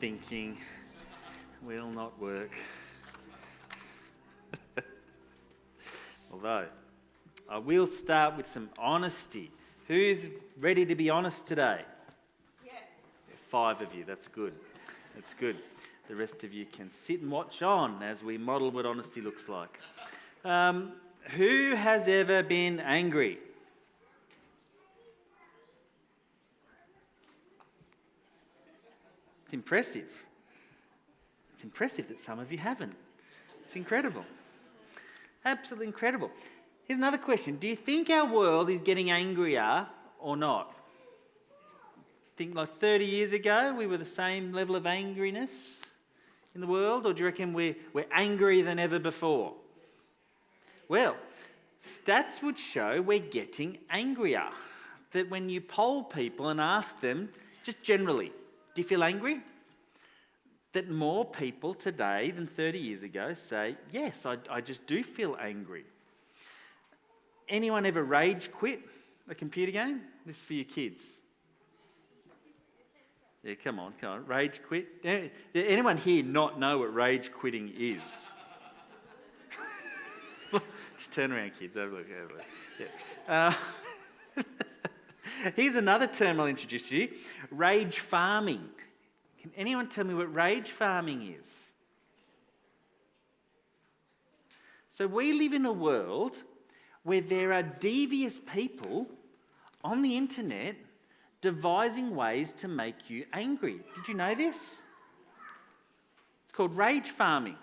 thinking will not work. Although, I will start with some honesty. Who's ready to be honest today? Yes. 5 of you, that's good. That's good. The rest of you can sit and watch on as we model what honesty looks like. Who has ever been angry? It's impressive. It's impressive that some of you haven't. It's incredible. Absolutely incredible. Here's another question. Do you think our world is getting angrier or not? Think like 30 years ago we were the same level of angriness in the world, or do you reckon we're angrier than ever before? Well, stats would show we're getting angrier. That when you poll people and ask them, just generally, do you feel angry? That more people today than 30 years ago say, yes, I just do feel angry. Anyone ever rage quit a computer game? This is for your kids. Yeah, come on. Rage quit. Does anyone here not know what rage quitting is? Just turn around, kids. Have a look. Yeah. Here's another term I'll introduce to you. Rage farming. Can anyone tell me what rage farming is? So we live in a world where there are devious people on the internet devising ways to make you angry. Did you know this? It's called rage farming.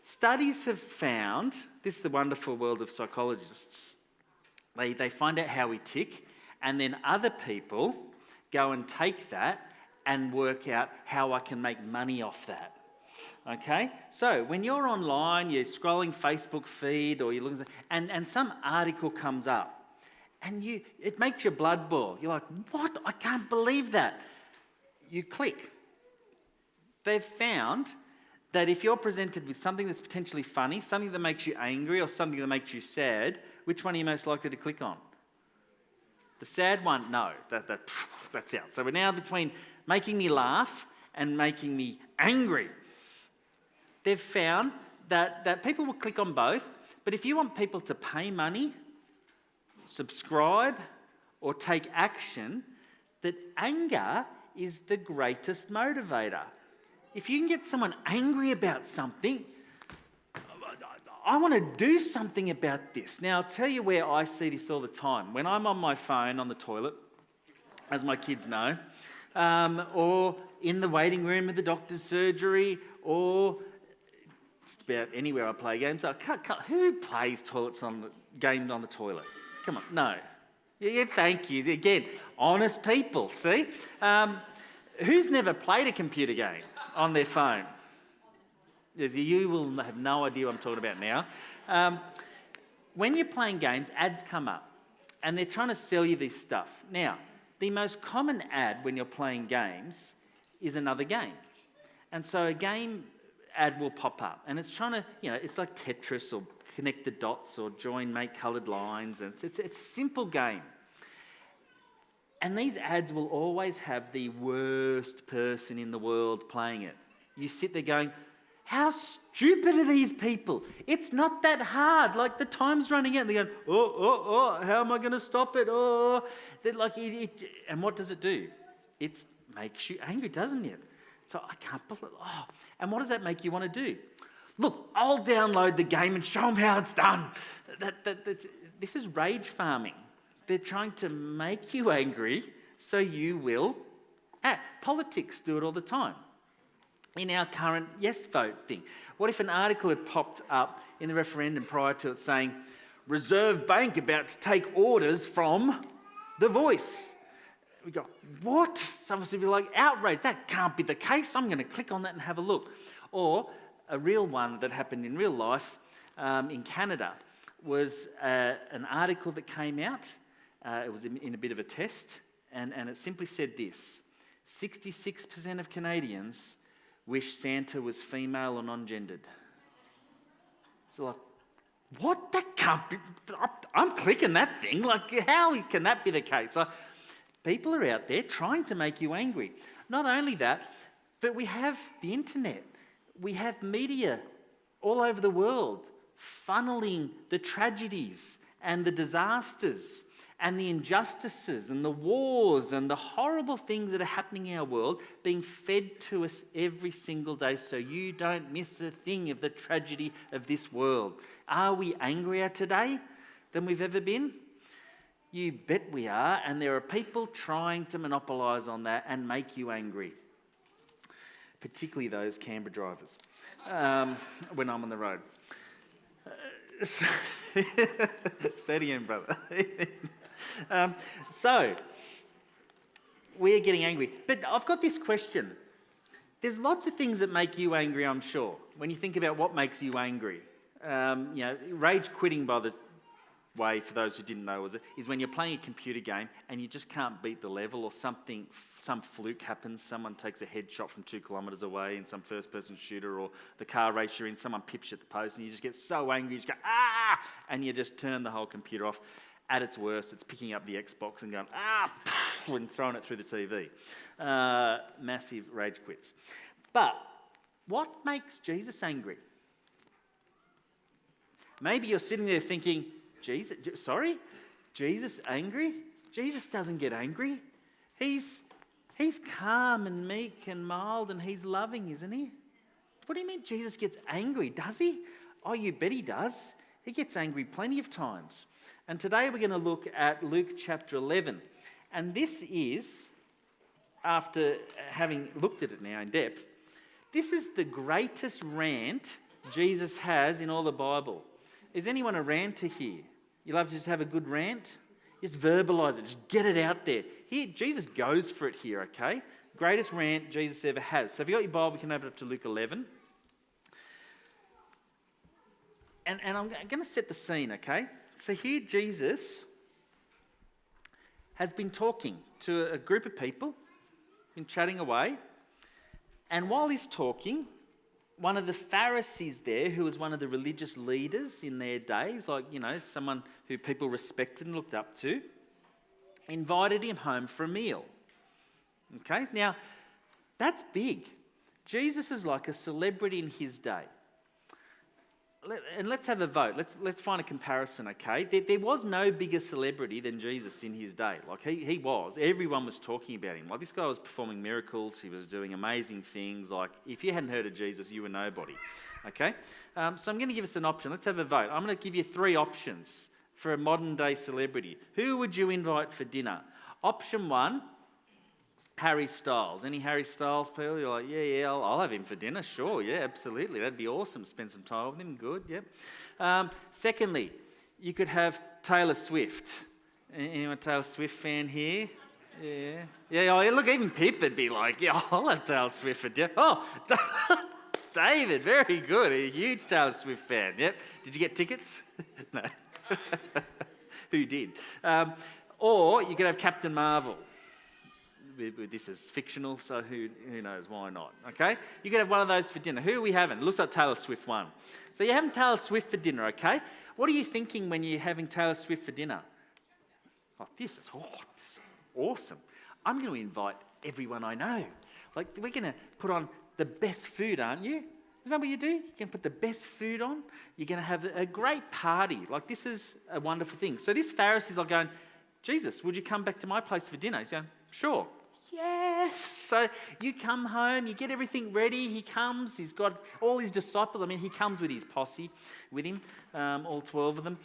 Studies have found, this is the wonderful world of psychologists, they find out how we tick, and then other people go and take that and work out how I can make money off that. Okay? So when you're online, you're scrolling Facebook feed or you're looking, and some article comes up, and it makes your blood boil. You're like, what? I can't believe that. You click. They've found that if you're presented with something that's potentially funny, something that makes you angry, or something that makes you sad, which one are you most likely to click on? The sad one? No, that's out. So we're now between making me laugh and making me angry. They've found that people will click on both, but if you want people to pay money, subscribe, or take action, that anger is the greatest motivator. If you can get someone angry about something, I want to do something about this. Now, I'll tell you where I see this all the time. When I'm on my phone on the toilet, as my kids know, or in the waiting room at the doctor's surgery, or just about anywhere I play games. Who plays games on the toilet? Come on, no. Yeah, thank you. Again, honest people, see? Who's never played a computer game on their phone? You will have no idea what I'm talking about now. When you're playing games, ads come up, and they're trying to sell you this stuff. Now, the most common ad when you're playing games is another game. And so a game ad will pop up, and it's trying to, it's like Tetris or connect the dots or make coloured lines. And it's a simple game. And these ads will always have the worst person in the world playing it. You sit there going, how stupid are these people? It's not that hard. Like, the time's running out. And they're going, how am I going to stop it? They're like, and what does it do? It makes you angry, doesn't it? So I can't believe it. And what does that make you want to do? Look, I'll download the game and show them how it's done. This is rage farming. They're trying to make you angry so you will act. Politics do it all the time. In our current yes vote thing. What if an article had popped up in the referendum prior to it saying, Reserve Bank about to take orders from The Voice? We go, what? Some of us would be like, outraged. That can't be the case. I'm going to click on that and have a look. Or a real one that happened in real life in Canada was an article that came out. It was in a bit of a test, and it simply said this: 66% of Canadians wish Santa was female or non-gendered. So like, what? That can't be. I'm clicking that thing. Like, how can that be the case? People are out there trying to make you angry. Not only that, But we have the internet. We have media all over the world funneling the tragedies and the disasters and the injustices and the wars and the horrible things that are happening in our world being fed to us every single day, so you don't miss a thing of the tragedy of this world. Are we angrier today than we've ever been? You bet we are, and there are people trying to monopolise on that and make you angry, particularly those Canberra drivers when I'm on the road. Say it again, brother. So, we're getting angry. But I've got this question. There's lots of things that make you angry, I'm sure, when you think about what makes you angry. Rage quitting, by the way, for those who didn't know, is when you're playing a computer game and you just can't beat the level, or some fluke happens, someone takes a headshot from 2 kilometres away in some first-person shooter, or the car race you're in, someone pips you at the post and you just get so angry, you just go, ah! And you just turn the whole computer off. At its worst, it's picking up the Xbox and going, ah! And throwing it through the TV. Massive rage quits. But what makes Jesus angry? Maybe you're sitting there thinking, Jesus angry? Jesus doesn't get angry. He's calm and meek and mild, and he's loving, isn't he? What do you mean Jesus gets angry? Does he? Oh, you bet he does. He gets angry plenty of times. And today we're going to look at Luke chapter 11. And this is, after having looked at it now in depth, this is the greatest rant Jesus has in all the Bible. Is anyone a ranter here? You love to just have a good rant? Just verbalise it, just get it out there. Here, Jesus goes for it here, okay? Greatest rant Jesus ever has. So if you've got your Bible, we can open it up to Luke 11. And I'm going to set the scene, okay? So here Jesus has been talking to a group of people, been chatting away, and while he's talking, one of the Pharisees there, who was one of the religious leaders in their days, like, someone who people respected and looked up to, invited him home for a meal. Okay, now that's big. Jesus is like a celebrity in his day. And let's have a vote. Let's find a comparison, okay? There was no bigger celebrity than Jesus in his day. Like, he was. Everyone was talking about him. Like, this guy was performing miracles. He was doing amazing things. Like, if you hadn't heard of Jesus, you were nobody, okay? So I'm going to give us an option. Let's have a vote. I'm going to give you 3 options for a modern-day celebrity. Who would you invite for dinner? Option 1, Harry Styles. Any Harry Styles people? You're like, yeah, I'll have him for dinner. Sure, yeah, absolutely. That'd be awesome. Spend some time with him. Good, yep. Secondly, you could have Taylor Swift. Anyone Taylor Swift fan here? Yeah. Oh, look, even Pip would be like, yeah, I'll have Taylor Swift for dinner. Oh, David, very good. A huge Taylor Swift fan. Yep. Did you get tickets? No. Who did? Or you could have Captain Marvel. This is fictional, so who knows, why not, okay? You could have one of those for dinner. Who are we having? It looks like Taylor Swift won. So you're having Taylor Swift for dinner, okay? What are you thinking when you're having Taylor Swift for dinner? Oh, this is awesome. I'm going to invite everyone I know. Like, we're going to put on the best food, aren't you? Is that what you do? You can put the best food on. You're going to have a great party. Like, this is a wonderful thing. So this Pharisee's like going, Jesus, would you come back to my place for dinner? He's going, sure. Yes. So you come home, you get everything ready. He comes, he's got all his disciples. I mean, he comes with his posse with him, all 12 of them,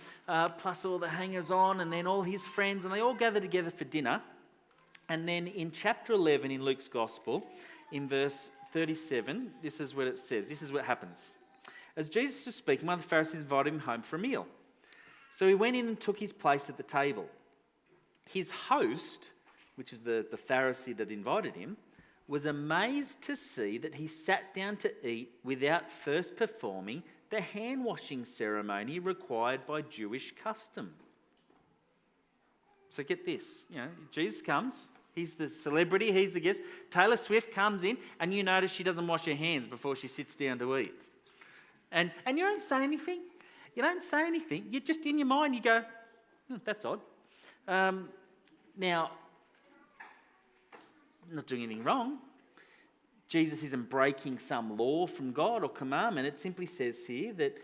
plus all the hangers-on, and then all his friends, and they all gather together for dinner. And then in chapter 11 in Luke's Gospel, in verse 37, this is what it says. This is what happens. As Jesus was speaking, one of the Pharisees invited him home for a meal. So he went in and took his place at the table. His host, which is the Pharisee that invited him, was amazed to see that he sat down to eat without first performing the hand-washing ceremony required by Jewish custom. So get this, Jesus comes, he's the celebrity, he's the guest. Taylor Swift comes in, and you notice she doesn't wash her hands before she sits down to eat. And you don't say anything. You just, in your mind, you go, that's odd. Now, not doing anything wrong, Jesus isn't breaking some law from God or commandment. It simply says here that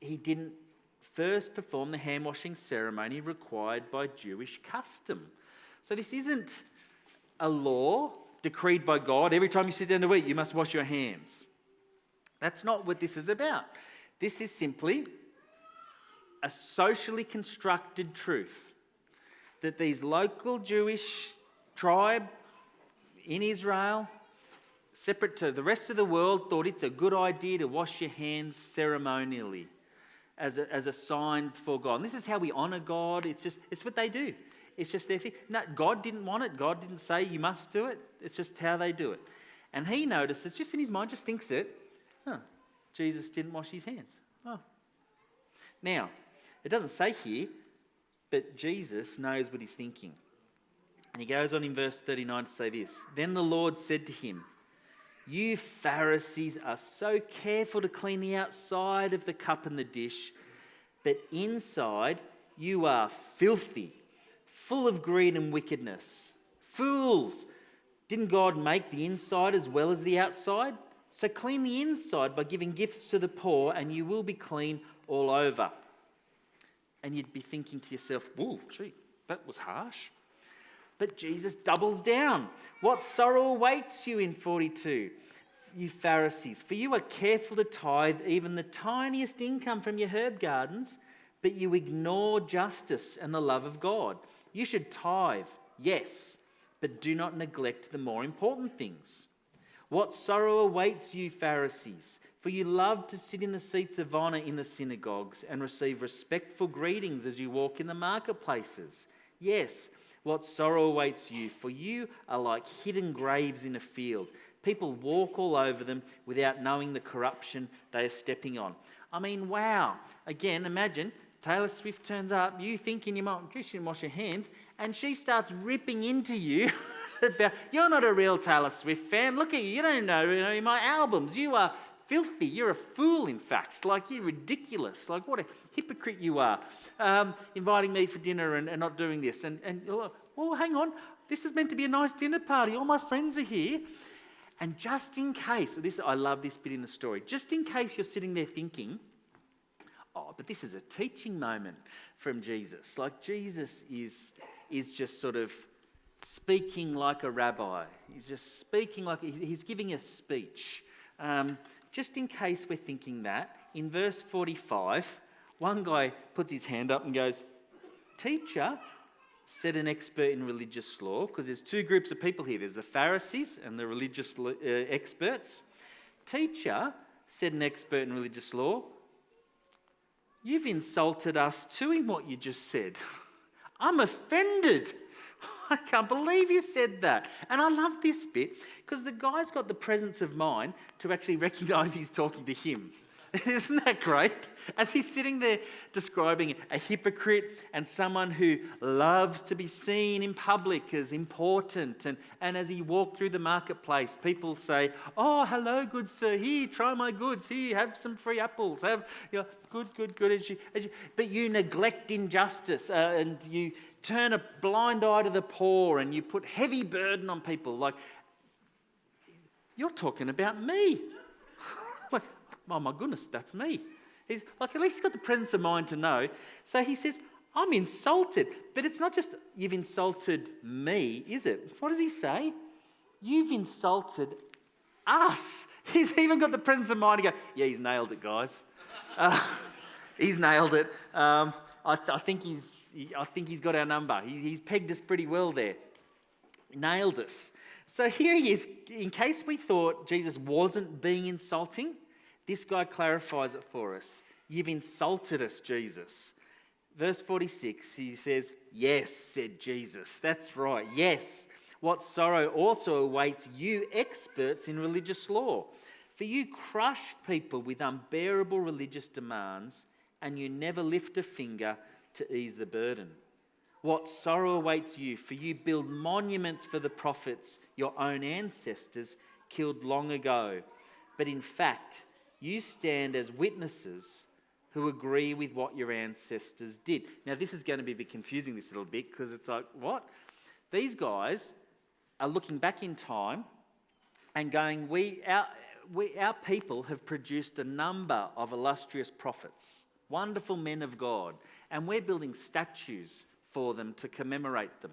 he didn't first perform the hand-washing ceremony required by Jewish custom. So this isn't a law decreed by God. Every time you sit down to eat, you must wash your hands. That's not what this is about. This is simply a socially constructed truth that these local Jewish tribe in Israel, separate to the rest of the world, thought it's a good idea to wash your hands ceremonially as a sign for God. And this is how we honour God. It's what they do. It's just their thing. No, God didn't want it. God didn't say you must do it. It's just how they do it. And he notices, just in his mind, just thinks it, Jesus didn't wash his hands. Oh. Now, it doesn't say here, but Jesus knows what he's thinking. And he goes on in verse 39 to say this. Then the Lord said to him, "You Pharisees are so careful to clean the outside of the cup and the dish, but inside you are filthy, full of greed and wickedness. Fools! Didn't God make the inside as well as the outside? So clean the inside by giving gifts to the poor, and you will be clean all over." And you'd be thinking to yourself, whoa, gee, that was harsh. But Jesus doubles down. "What sorrow awaits you," in 42, "you Pharisees, for you are careful to tithe even the tiniest income from your herb gardens, but you ignore justice and the love of God. You should tithe, yes, but do not neglect the more important things. What sorrow awaits you, Pharisees, for you love to sit in the seats of honour in the synagogues and receive respectful greetings as you walk in the marketplaces. Yes, what sorrow awaits you, for you are like hidden graves in a field. People walk all over them without knowing the corruption they are stepping on." I mean, wow. Again, imagine Taylor Swift turns up, you thinking you might wash your hands, and she starts ripping into you about, "You're not a real Taylor Swift fan. Look at you. You don't know my albums. You are filthy. You're a fool, in fact. Like, you're ridiculous. Like, what a hypocrite you are. Inviting me for dinner and not doing this." And you're like, well, hang on. This is meant to be a nice dinner party. All my friends are here. And just in case, I love this bit in the story, just in case you're sitting there thinking, oh, but this is a teaching moment from Jesus. Like, Jesus is just sort of speaking like a rabbi. He's just speaking like he's giving a speech. Just in case we're thinking that, in verse 45, one guy puts his hand up and goes, "Teacher," said an expert in religious law, because there's two groups of people here. There's the Pharisees and the religious experts. "Teacher," said an expert in religious law, "you've insulted us too in what you just said. I'm offended. I can't believe you said that." And I love this bit because the guy's got the presence of mind to actually recognise he's talking to him. Isn't that great? As he's sitting there describing a hypocrite and someone who loves to be seen in public as important. And as he walked through the marketplace, people say, "Oh, hello, good sir. Here, try my goods. Here, have some free apples. Have, good. But you neglect injustice and you turn a blind eye to the poor and you put heavy burden on people." Like, you're talking about me. Like, oh my goodness, that's me. He's like, at least he's got the presence of mind to know. So he says, "I'm insulted." But it's not just you've insulted me, is it? What does he say? You've insulted us. He's even got the presence of mind to go, yeah, he's nailed it, guys. He's nailed it. I think he's got our number. He's pegged us pretty well there. Nailed us. So here he is. In case we thought Jesus wasn't being insulting, this guy clarifies it for us. "You've insulted us, Jesus." Verse 46, he says, "Yes," said Jesus. "That's right, yes. What sorrow also awaits you experts in religious law. For you crush people with unbearable religious demands, and you never lift a finger to ease the burden. What sorrow awaits you, for you build monuments for the prophets your own ancestors killed long ago. But in fact, you stand as witnesses who agree with what your ancestors did." Now, this is going to be a bit confusing, this little bit, because it's like, what? These guys are looking back in time and going, our people have produced a number of illustrious prophets, wonderful men of God, and we're building statues for them to commemorate them.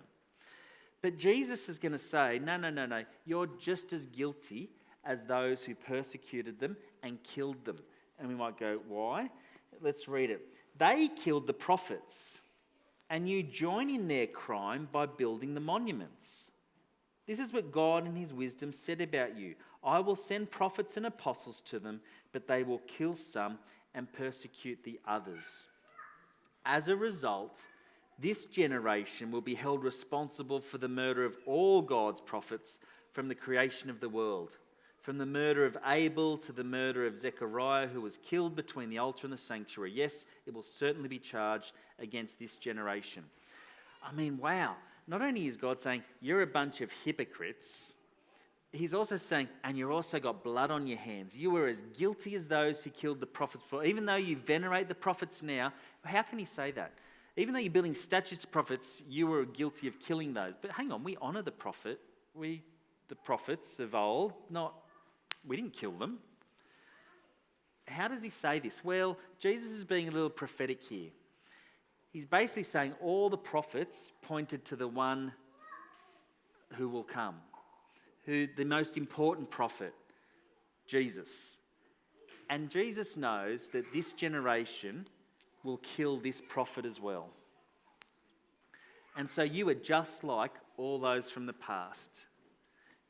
But Jesus is going to say, no, you're just as guilty as those who persecuted them and killed them. And we might go, why? Let's read it. They killed the prophets, and you join in their crime by building the monuments. This is what God in his wisdom said about you. I will send prophets and apostles to them, but they will kill some and persecute the others. As a result, this generation will be held responsible for the murder of all God's prophets from the creation of the world. From the murder of Abel to the murder of Zechariah, who was killed between the altar and the sanctuary. Yes, it will certainly be charged against this generation. I mean, wow. Not only is God saying, you're a bunch of hypocrites, he's also saying, and you've also got blood on your hands. You were as guilty as those who killed the prophets before. Even though you venerate the prophets now, how can he say that? Even though you're building statues to prophets, you were guilty of killing those. But hang on, we honour the prophet. The prophets of old, we didn't kill them. How does he say this? Well, Jesus is being a little prophetic here. He's basically saying all the prophets pointed to the one who will come, the most important prophet, Jesus. And Jesus knows that this generation will kill this prophet as well. And so you are just like all those from the past.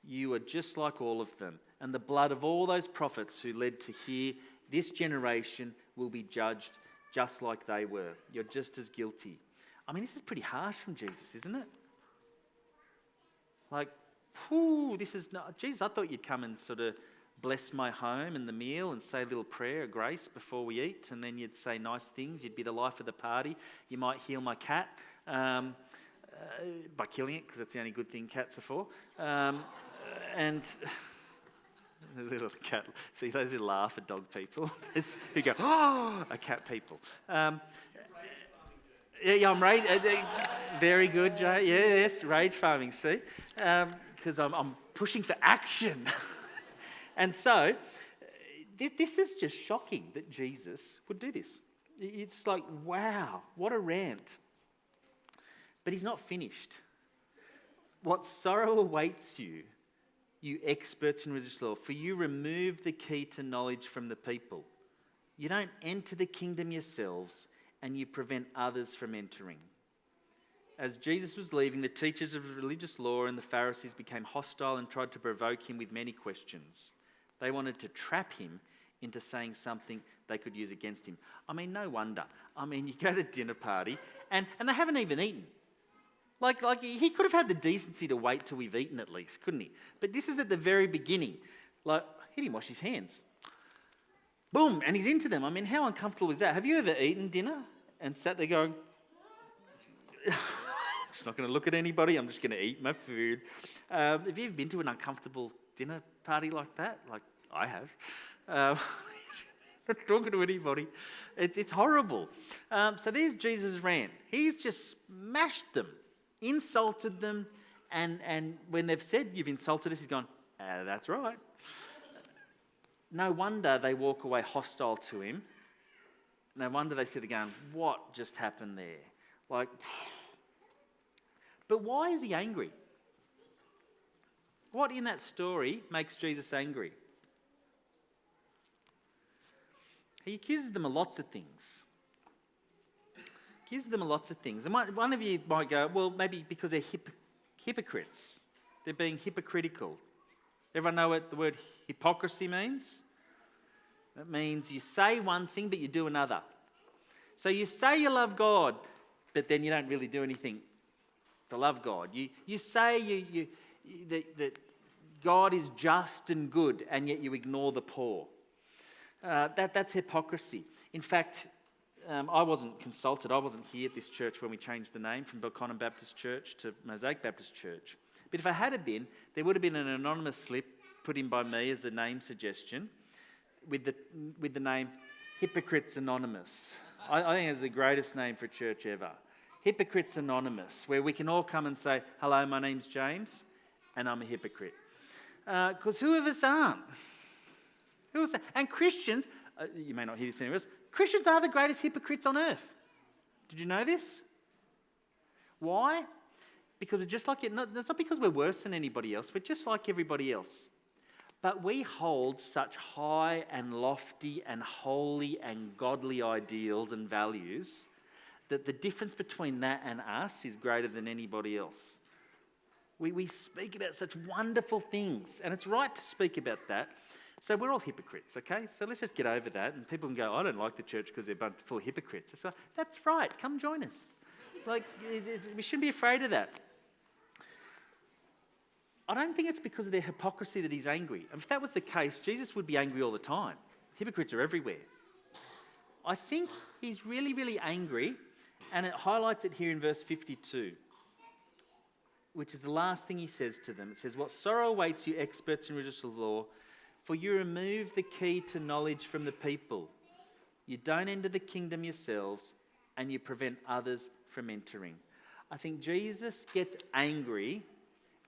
You are just like all of them. And the blood of all those prophets who led to here, this generation will be judged just like they were. You're just as guilty. I mean, this is pretty harsh from Jesus, isn't it? Like, this is not... Jesus, I thought you'd come and sort of bless my home and the meal and say a little prayer, a grace before we eat, and then you'd say nice things. You'd be the life of the party. You might heal my cat by killing it, because that's the only good thing cats are for. And... the little cat. See, those who laugh at dog people, who go, a cat people. Yeah, I'm rage. Very good, Jay. Yes, rage farming. See, because I'm pushing for action, and so this is just shocking that Jesus would do this. It's like, wow, what a rant. But he's not finished. What sorrow awaits you, you experts in religious law, for you remove the key to knowledge from the people. You don't enter the kingdom yourselves, and you prevent others from entering. As Jesus was leaving, the teachers of religious law and the Pharisees became hostile and tried to provoke him with many questions. They wanted to trap him into saying something they could use against him. I mean, no wonder. I mean, you go to a dinner party, and they haven't even eaten. Like he could have had the decency to wait till we've eaten at least, couldn't he? But this is at the very beginning. Like, he didn't wash his hands. Boom, and he's into them. I mean, how uncomfortable is that? Have you ever eaten dinner and sat there going, I'm just not going to look at anybody, I'm just going to eat my food. Have you ever been to an uncomfortable dinner party like that? Like, I have. Not talking to anybody. It's horrible. So there's Jesus' rant. He's just smashed them, insulted them, and when they've said, you've insulted us, he's gone, that's right. No wonder they walk away hostile to him. No wonder they sit there going, what just happened there? Like, but why is he angry? What in that story makes Jesus angry? He accuses them of lots of things. And one of you might go, well, maybe because they're hypocrites. They're being hypocritical. Everyone know what the word hypocrisy means? It means you say one thing, but you do another. So you say you love God, but then you don't really do anything to love God. You say that God is just and good, and yet you ignore the poor. That's hypocrisy. In fact, I wasn't consulted. I wasn't here at this church when we changed the name from Belconnen Baptist Church to Mosaic Baptist Church. But if I had been, there would have been an anonymous slip put in by me as a name suggestion with the name Hypocrites Anonymous. I think it's the greatest name for a church ever. Hypocrites Anonymous, where we can all come and say, hello, my name's James, and I'm a hypocrite. Because who of us aren't? Who else? And Christians, you may not hear this anywhere else, Christians are the greatest hypocrites on earth. Did you know this? Why? Because it's just like it's not because we're worse than anybody else. We're just like everybody else. But we hold such high and lofty and holy and godly ideals and values that the difference between that and us is greater than anybody else. We speak about such wonderful things, and it's right to speak about that. So we're all hypocrites, okay? So let's just get over that, and people can go, I don't like the church because they're full of hypocrites. So that's right, come join us. We shouldn't be afraid of that. I don't think it's because of their hypocrisy that he's angry. If that was the case, Jesus would be angry all the time. Hypocrites are everywhere. I think he's really, really angry, and it highlights it here in verse 52, which is the last thing he says to them. It says, what sorrow awaits you, experts in religious law, for you remove the key to knowledge from the people. You don't enter the kingdom yourselves, and you prevent others from entering. I think Jesus gets angry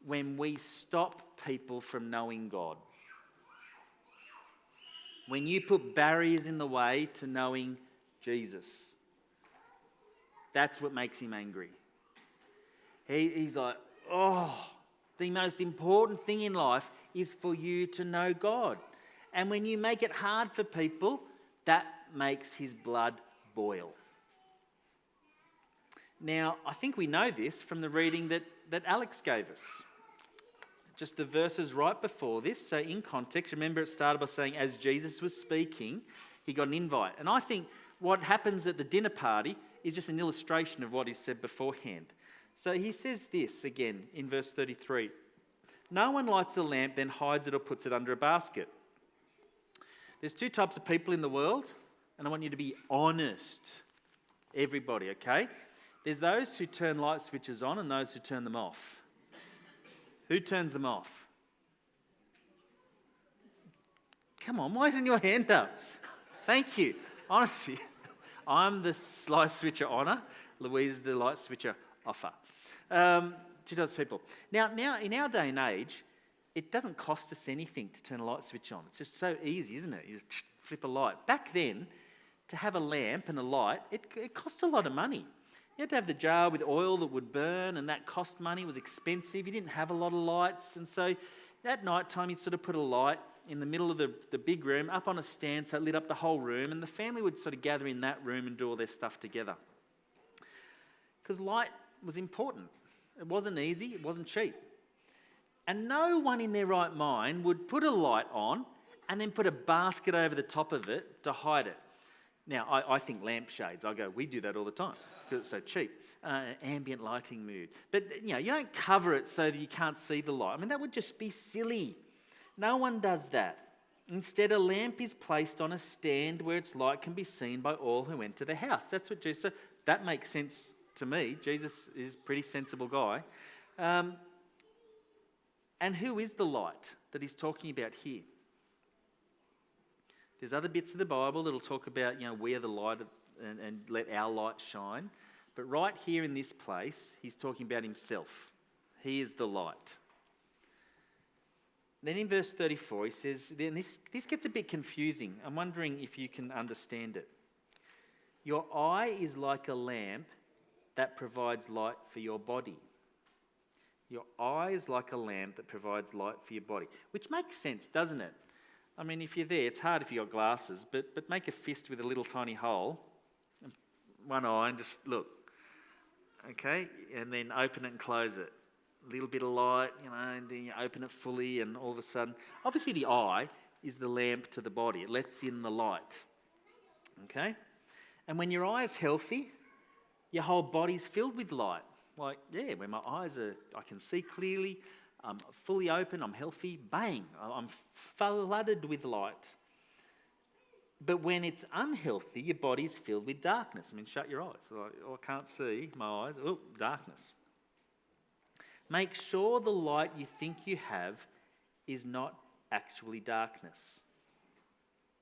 when we stop people from knowing God. When you put barriers in the way to knowing Jesus. That's what makes him angry. He's like, the most important thing in life is for you to know God. And when you make it hard for people, that makes his blood boil. Now, I think we know this from the reading that Alex gave us. Just the verses right before this. So in context, remember it started by saying, as Jesus was speaking, he got an invite. And I think what happens at the dinner party is just an illustration of what he said beforehand. So he says this again in verse 33. No one lights a lamp, then hides it or puts it under a basket. There's two types of people in the world, and I want you to be honest. Everybody, okay? There's those who turn light switches on and those who turn them off. Who turns them off? Come on, why isn't your hand up? Thank you. Honestly, I'm the light switcher honor. Louise is the light switcher offer. Two types of people. Now, in our day and age, it doesn't cost us anything to turn a light switch on. It's just so easy, isn't it? You just flip a light. Back then, to have a lamp and a light, it cost a lot of money. You had to have the jar with oil that would burn, and that cost money. It was expensive. You didn't have a lot of lights. And so at night time, you'd sort of put a light in the middle of the big room, up on a stand, so it lit up the whole room, and the family would sort of gather in that room and do all their stuff together. Because light was important. It wasn't easy. It wasn't cheap. And no one in their right mind would put a light on and then put a basket over the top of it to hide it. Now, I think lampshades. I go, we do that all the time because it's so cheap. Ambient lighting mood. But, you don't cover it so that you can't see the light. I mean, that would just be silly. No one does that. Instead, a lamp is placed on a stand where its light can be seen by all who enter the house. That's what Jesus said. That makes sense to me. Jesus is a pretty sensible guy. And who is the light that he's talking about here? There's other bits of the Bible that'll talk about, we are the light and let our light shine. But right here in this place, he's talking about himself. He is the light. Then in verse 34, he says, then this gets a bit confusing. I'm wondering if you can understand it. Your eye is like a lamp that provides light for your body. Your eye is like a lamp that provides light for your body. Which makes sense, doesn't it? I mean, if you're there, it's hard if you've got glasses, but make a fist with a little tiny hole, one eye, and just look. Okay? And then open it and close it. A little bit of light, and then you open it fully, and all of a sudden... Obviously, the eye is the lamp to the body. It lets in the light. Okay? And when your eye is healthy, your whole body's filled with light. When my eyes I can see clearly, I'm fully open, I'm healthy, bang, I'm flooded with light. But when it's unhealthy, your body's filled with darkness. I mean, shut your eyes. I can't see my eyes. Oh, darkness. Make sure the light you think you have is not actually darkness.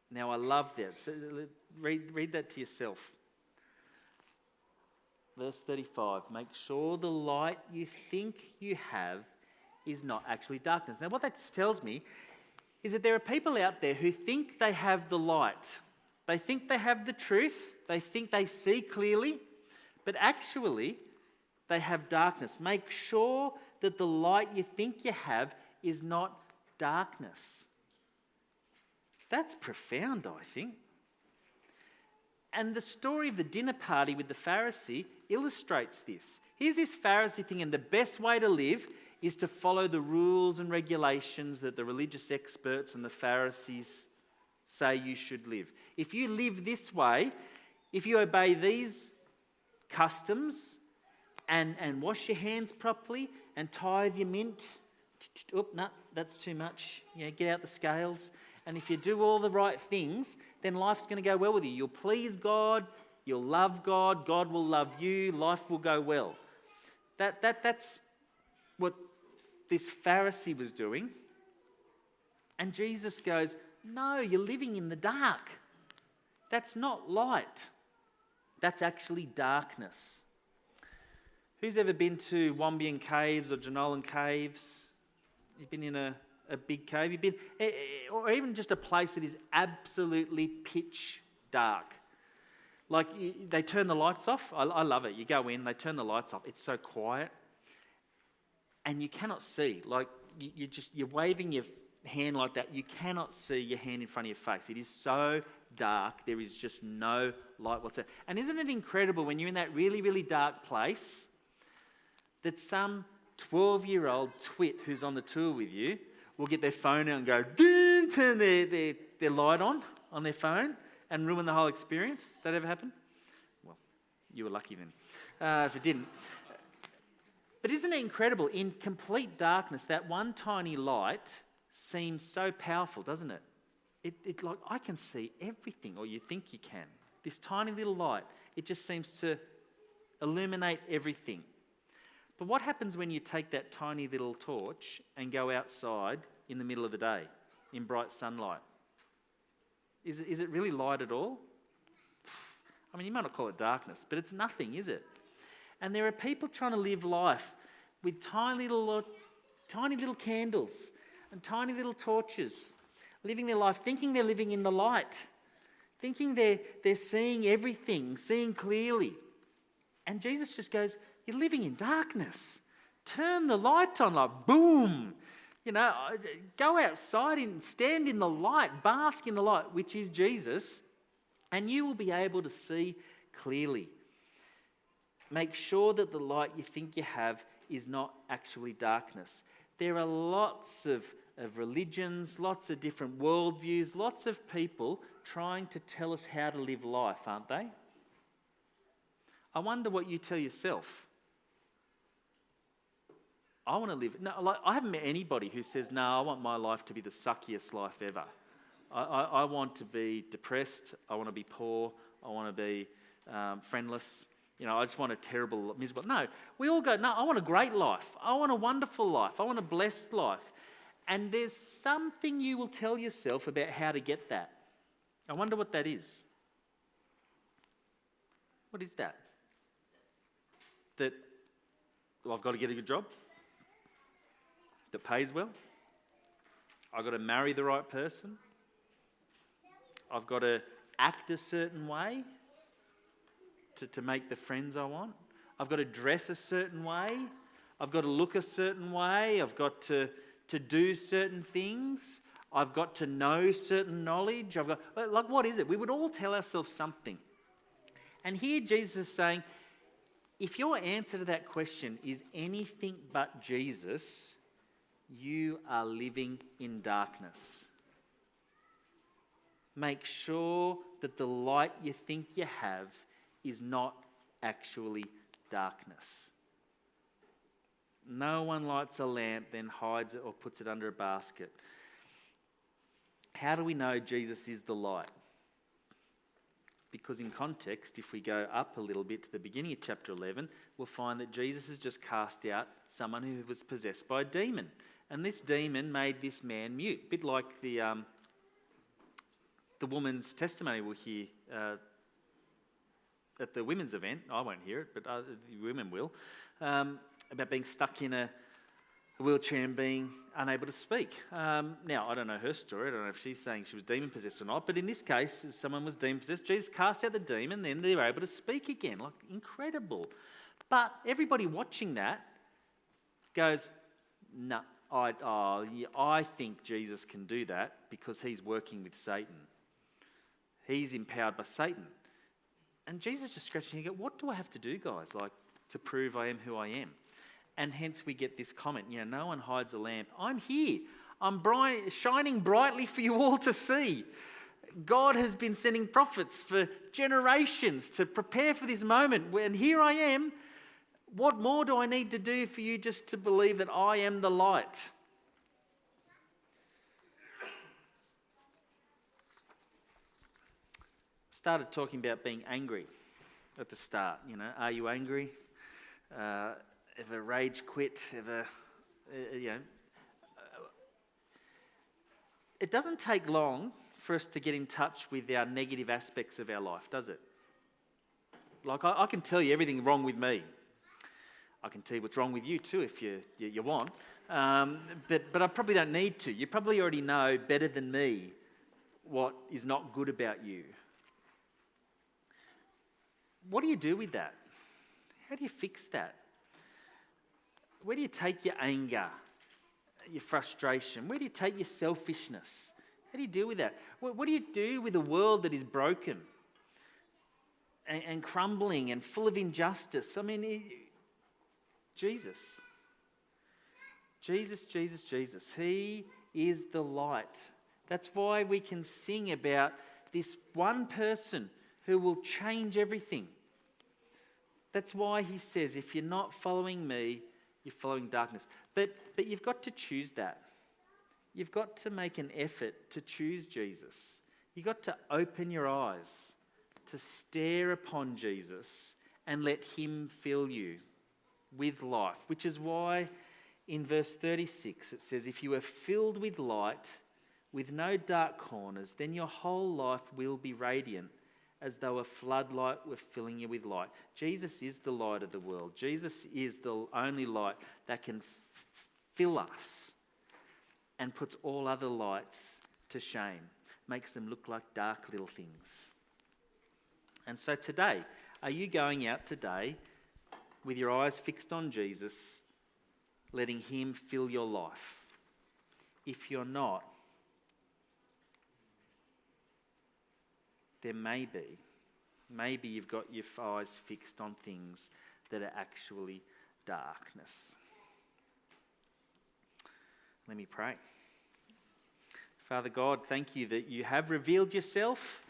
Now, I love that. So read that to yourself. Verse 35, make sure the light you think you have is not actually darkness. Now, what that tells me is that there are people out there who think they have the light. They think they have the truth. They think they see clearly. But actually, they have darkness. Make sure that the light you think you have is not darkness. That's profound, I think. And the story of the dinner party with the Pharisee illustrates this. Here's this Pharisee thinking the best way to live is to follow the rules and regulations that the religious experts and the Pharisees say you should live. If you live this way, if you obey these customs and wash your hands properly and tithe your mint, no, that's too much. Get out the scales. And if you do all the right things, then life's going to go well with you. You'll please God, you'll love God, God will love you, life will go well. That's what this Pharisee was doing. And Jesus goes, no, you're living in the dark. That's not light. That's actually darkness. Who's ever been to Wombian Caves or Jenolan Caves? You've been in a big cave? You've been, or even just a place that is absolutely pitch dark. Like they turn the lights off. I love it. You go in, they turn the lights off. It's so quiet. And you cannot see. Like you're waving your hand like that. You cannot see your hand in front of your face. It is so dark. There is just no light whatsoever. And isn't it incredible when you're in that really, really dark place that some 12-year-old twit who's on the tour with you will get their phone out and go, turn their light on their phone and ruin the whole experience? That ever happen? Well, you were lucky then, if it didn't. But isn't it incredible? In complete darkness, that one tiny light seems so powerful, doesn't it? It like, I can see everything, or you think you can. This tiny little light, it just seems to illuminate everything. But what happens when you take that tiny little torch and go outside in the middle of the day in bright sunlight? Is it really light at all? I mean, you might not call it darkness, but it's nothing, is it? And there are people trying to live life with tiny little candles and tiny little torches, living their life, thinking they're living in the light, thinking they're seeing everything, seeing clearly. And Jesus just goes, you're living in darkness. Turn the light on, like boom. Go outside and stand in the light, bask in the light, which is Jesus, and you will be able to see clearly. Make sure that the light you think you have is not actually darkness. There are lots of religions, lots of different worldviews, lots of people trying to tell us how to live life, aren't they? I wonder what you tell yourself. I want to live. No, I haven't met anybody who says, no, I want my life to be the suckiest life ever. I want to be depressed. I want to be poor. I want to be friendless. I just want a terrible, miserable. No, we all go, no, I want a great life. I want a wonderful life. I want a blessed life. And there's something you will tell yourself about how to get that. I wonder what that is. What is that? I've got to get a good job that pays well. I've got to marry the right person. I've got to act a certain way to make the friends I want. I've got to dress a certain way. I've got to look a certain way. I've got to do certain things. I've got to know certain knowledge. What is it? We would all tell ourselves something. And here Jesus is saying, if your answer to that question is anything but Jesus, you are living in darkness. Make sure that the light you think you have is not actually darkness. No one lights a lamp, then hides it or puts it under a basket. How do we know Jesus is the light? Because in context, if we go up a little bit to the beginning of chapter 11, we'll find that Jesus has just cast out someone who was possessed by a demon. And this demon made this man mute, a bit like the woman's testimony we'll hear at the women's event. I won't hear it, but the women will, about being stuck in a a wheelchair and being unable to speak. Now, I don't know her story. I don't know if she's saying she was demon-possessed or not. But in this case, if someone was demon-possessed, Jesus cast out the demon, then they were able to speak again. Like, incredible. But everybody watching that goes, no, I think Jesus can do that because he's working with Satan. He's empowered by Satan. And Jesus just scratching and go, what do I have to do, guys, like to prove I am who I am? And hence we get this comment, no one hides a lamp. I'm here. I'm shining brightly for you all to see. God has been sending prophets for generations to prepare for this moment. And here I am. What more do I need to do for you just to believe that I am the light? Started talking about being angry at the start. Are you angry? Ever rage quit? It doesn't take long for us to get in touch with our negative aspects of our life, does it? Like, I can tell you everything wrong with me. I can tell you what's wrong with you too if you want. But I probably don't need to. You probably already know better than me what is not good about you. What do you do with that? How do you fix that? Where do you take your anger, your frustration? Where do you take your selfishness? How do you deal with that? What do you do with a world that is broken and crumbling and full of injustice? I mean, Jesus. He is the light. That's why we can sing about this one person who will change everything. That's why he says, if you're not following me, you're following darkness. But you've got to choose that. You've got to make an effort to choose Jesus. You've got to open your eyes to stare upon Jesus and let him fill you with life. Which is why in verse 36 it says, if you are filled with light, with no dark corners, then your whole life will be radiant, as though a floodlight were filling you with light. Jesus is the light of the world. Jesus is the only light that can fill us and puts all other lights to shame, makes them look like dark little things. And so today, are you going out today with your eyes fixed on Jesus, letting him fill your life? If you're not, there maybe you've got your eyes fixed on things that are actually darkness. Let me pray. Father God, thank you that you have revealed yourself,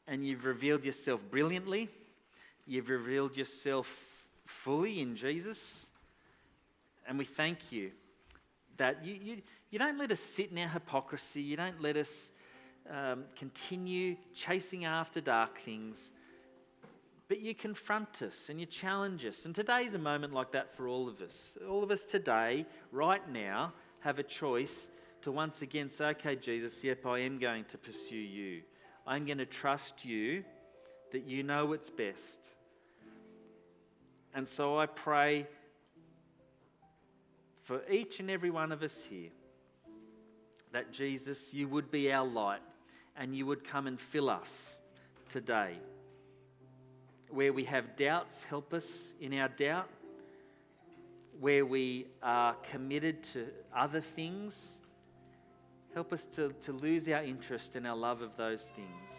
and you've revealed yourself brilliantly. You've revealed yourself fully in Jesus. And we thank you that you don't let us sit in our hypocrisy. You don't let us continue chasing after dark things, but you confront us and you challenge us. And today's a moment like that for all of us. All of us today, right now, have a choice to once again say, okay, Jesus, yep, I am going to pursue you. I'm going to trust you that you know what's best. And so I pray for each and every one of us here that, Jesus, you would be our light and you would come and fill us today. Where we have doubts, help us in our doubt. Where we are committed to other things, help us to lose our interest and our love of those things.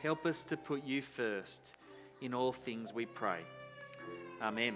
Help us to put you first in all things, we pray. Amen.